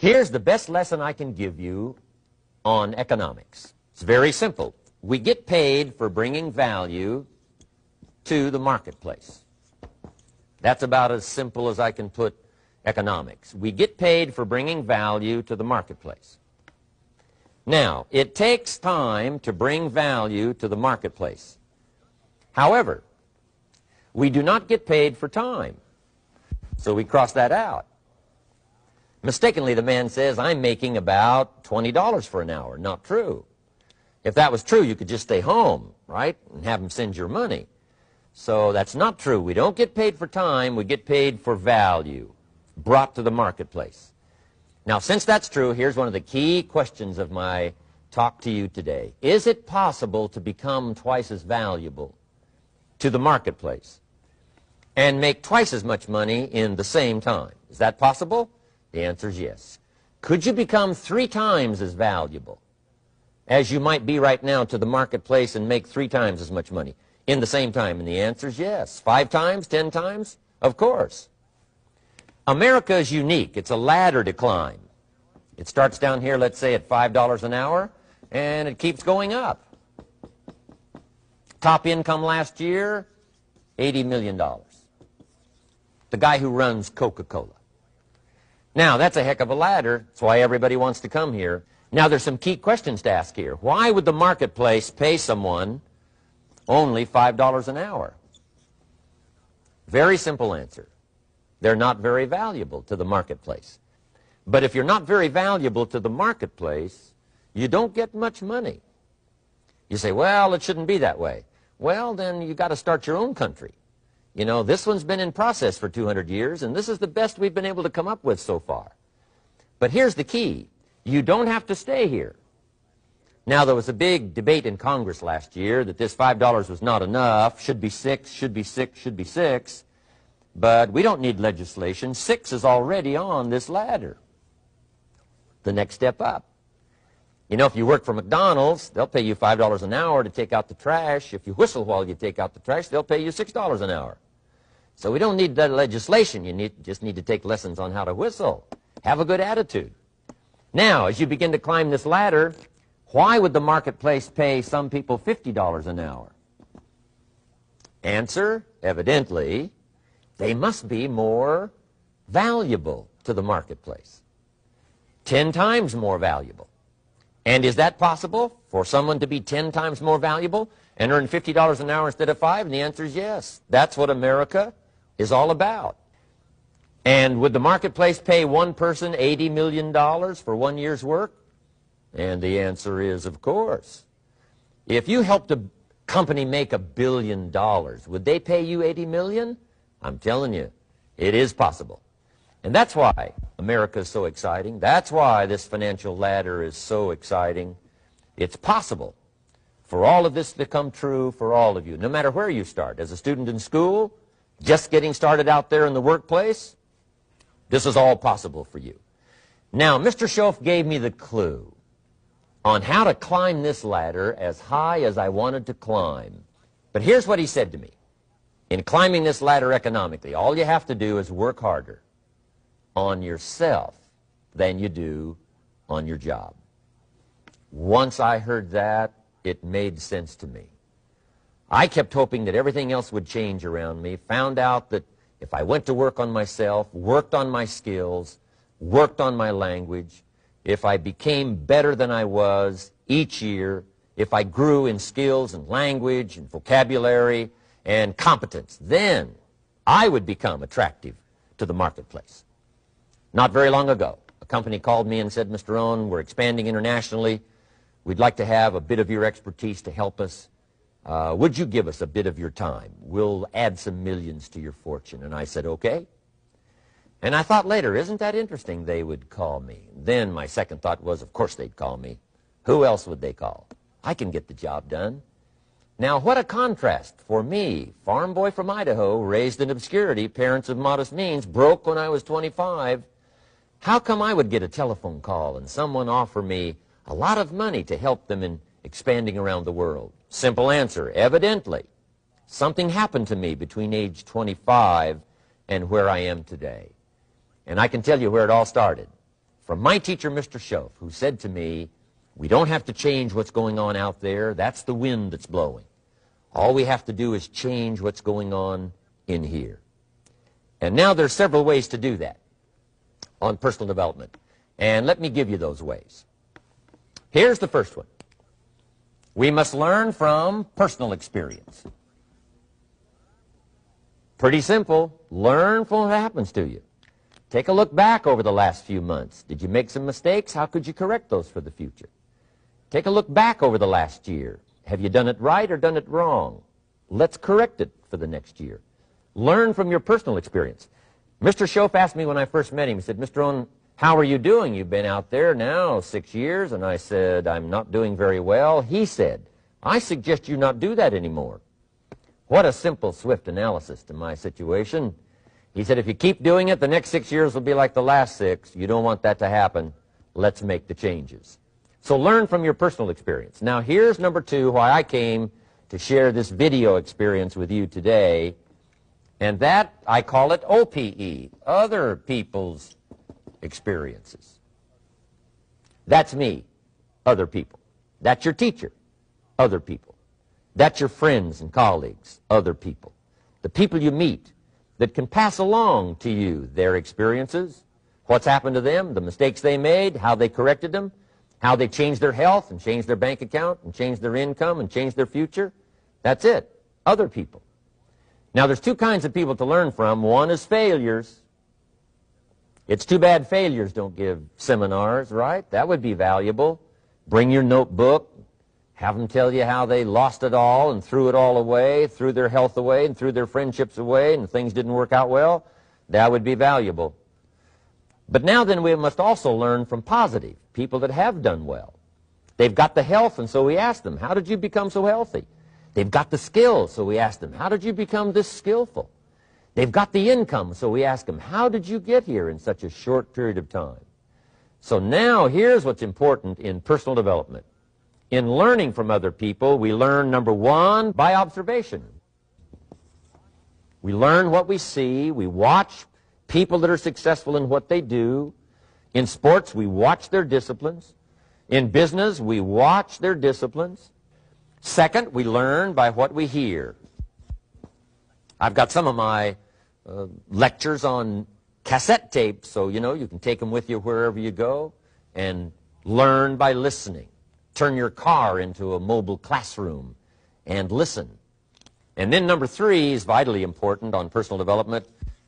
Here's the best lesson I can give you on economics. It's very simple. We get paid for bringing value to the marketplace. That's about as simple as I can put economics. We get paid for bringing value to the marketplace. Now, it takes time to bring value to the marketplace. However, we do not get paid for time. So we cross that out. Mistakenly, the man says, I'm making about $20 for an hour. Not true. If that was true, you could just stay home, right, and have him send your money. So that's not true. We don't get paid for time. We get paid for value brought to the marketplace. Now, since that's true, here's one of the key questions of my talk to you today. Is it possible to become twice as valuable to the marketplace and make twice as much money in the same time? Is that possible? The answer is yes. Could you become 3 times as valuable as you might be right now to the marketplace and make 3 times as much money in the same time? And the answer is yes. 5 times, 10 times? Of course. America is unique. It's a ladder to climb. It starts down here, let's say, at $5 an hour, and it keeps going up. Top income last year, $80 million. The guy who runs Coca-Cola. Now, that's a heck of a ladder. That's why everybody wants to come here. Now, there's some key questions to ask here. Why would the marketplace pay someone only $5 an hour? Very simple answer. They're not very valuable to the marketplace. But if you're not very valuable to the marketplace, you don't get much money. You say, well, it shouldn't be that way. Well, then you got to start your own country. You know, this one's been in process for 200 years, and this is the best we've been able to come up with so far. But here's the key. You don't have to stay here. Now, there was a big debate in Congress last year that this $5 was not enough, should be 6, should be 6, should be 6. But we don't need legislation. 6 is already on this ladder. The next step up. You know, if you work for McDonald's, they'll pay you $5 an hour to take out the trash. If you whistle while you take out the trash, they'll pay you $6 an hour. So we don't need that legislation. You just need to take lessons on how to whistle. Have a good attitude. Now, as you begin to climb this ladder, why would the marketplace pay some people $50 an hour? Answer, evidently, they must be more valuable to the marketplace. 10 times more valuable. And is that possible for someone to be 10 times more valuable and earn $50 an hour instead of 5? And the answer is yes. That's what America is all about. And would the marketplace pay one person $80 million for 1 year's work? And the answer is, of course. If you helped a company make $1 billion, would they pay you $80 million? I'm telling you, it is possible. And that's why America is so exciting. That's why this financial ladder is so exciting. It's possible for all of this to come true for all of you, no matter where you start. As a student in school, just getting started out there in the workplace, this is all possible for you. Now, Mr. Shoaff gave me the clue on how to climb this ladder as high as I wanted to climb. But here's what he said to me. In climbing this ladder economically, all you have to do is work harder on yourself than you do on your job. Once I heard that, it made sense to me. I kept hoping that everything else would change around me, found out that if I went to work on myself, worked on my skills, worked on my language, if I became better than I was each year, if I grew in skills and language and vocabulary and competence, then I would become attractive to the marketplace. Not very long ago, a company called me and said, Mr. Owen, we're expanding internationally. We'd like to have a bit of your expertise to help us. Would you give us a bit of your time? We'll add some millions to your fortune. And I said, okay. And I thought later, isn't that interesting they would call me? Then my second thought was, of course they'd call me. Who else would they call? I can get the job done. Now, what a contrast for me, farm boy from Idaho, raised in obscurity, parents of modest means, broke when I was 25. How come I would get a telephone call and someone offer me a lot of money to help them in expanding around the world? Simple answer, evidently. Something happened to me between age 25 and where I am today. And I can tell you where it all started. from my teacher, Mr. Schoaf, who said to me, we don't have to change what's going on out there. That's the wind that's blowing. All we have to do is change what's going on in here. And now there's several ways to do that on personal development. And let me give you those ways. Here's the first one. We must learn from personal experience. Pretty simple. Learn from what happens to you. Take a look back over the last few months. Did you make some mistakes? How could you correct those for the future? Take a look back over the last year. Have you done it right or done it wrong? Let's correct it for the next year. Learn from your personal experience. Mr. Schoaf asked me when I first met him, he said, Mr. Owen, how are you doing? You've been out there now 6 years. And I said, I'm not doing very well. He said, I suggest you not do that anymore. What a simple, swift analysis to my situation. He said, if you keep doing it, the next 6 years will be like the last 6. You don't want that to happen. Let's make the changes. So learn from your personal experience. Now here's number 2, why I came to share this video experience with you today. And that, I call it OPE, other people's experiences. That's me, other people. That's your teacher, other people. That's your friends and colleagues, other people. The people you meet that can pass along to you their experiences, what's happened to them, the mistakes they made, how they corrected them, how they changed their health and changed their bank account and changed their income and changed their future. That's it, other people. Now, there's 2 kinds of people to learn from. One is failures. It's too bad failures don't give seminars, right? That would be valuable. Bring your notebook. Have them tell you how they lost it all and threw it all away, threw their health away and threw their friendships away and things didn't work out well. That would be valuable. But now then we must also learn from positive, people that have done well. They've got the health, and so we ask them, how did you become so healthy? They've got the skills, so we ask them, how did you become this skillful? They've got the income, so we ask them, how did you get here in such a short period of time? So now here's what's important in personal development. In learning from other people, we learn, number 1, by observation. We learn what we see. We watch people that are successful in what they do. In sports, we watch their disciplines. In business, we watch their disciplines. Second, we learn by what we hear. I've got some of my lectures on cassette tapes, so you can take them with you wherever you go and learn by listening. Turn your car into a mobile classroom and listen. And then number 3 is vitally important on personal development,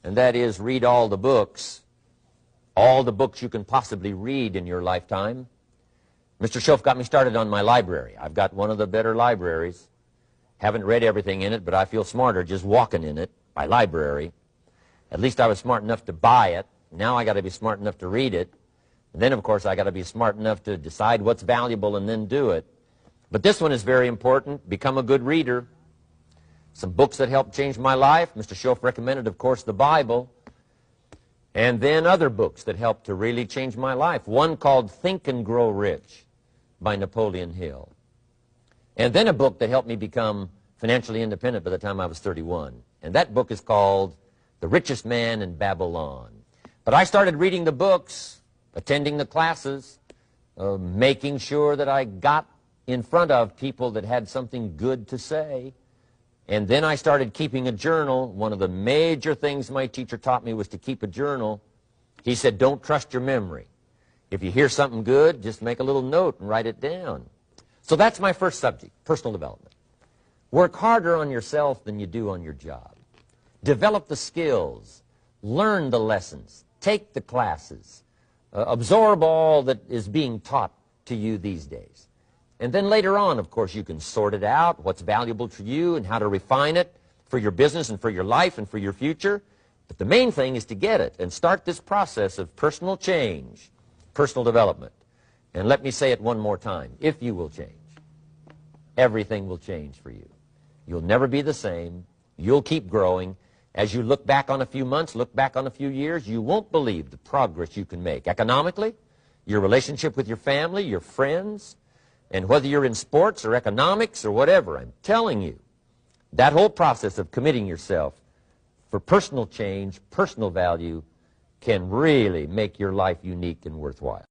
and that is read all the books you can possibly read in your lifetime. Mr. Schoaf got me started on my library. I've got one of the better libraries. Haven't read everything in it, but I feel smarter just walking in it, my library. At least I was smart enough to buy it. Now I got to be smart enough to read it. And then, of course, I got to be smart enough to decide what's valuable and then do it. But this one is very important. Become a good reader. Some books that helped change my life. Mr. Schoaf recommended, of course, the Bible. And then other books that helped to really change my life. One called Think and Grow Rich by Napoleon Hill. And then a book that helped me become financially independent by the time I was 31. And that book is called The Richest Man in Babylon. But I started reading the books, attending the classes, making sure that I got in front of people that had something good to say. And then I started keeping a journal. One of the major things my teacher taught me was to keep a journal. He said, don't trust your memory. If you hear something good, just make a little note and write it down. So that's my first subject, personal development. Work harder on yourself than you do on your job. Develop the skills. Learn the lessons. Take the classes. Absorb all that is being taught to you these days. And then later on, of course, you can sort it out, what's valuable to you and how to refine it for your business and for your life and for your future. But the main thing is to get it and start this process of personal change, personal development. And let me say it one more time. If you will change, everything will change for you. You'll never be the same. You'll keep growing. As you look back on a few months, look back on a few years, you won't believe the progress you can make. Economically, your relationship with your family, your friends, and whether you're in sports or economics or whatever, I'm telling you, that whole process of committing yourself for personal change, personal value, can really make your life unique and worthwhile.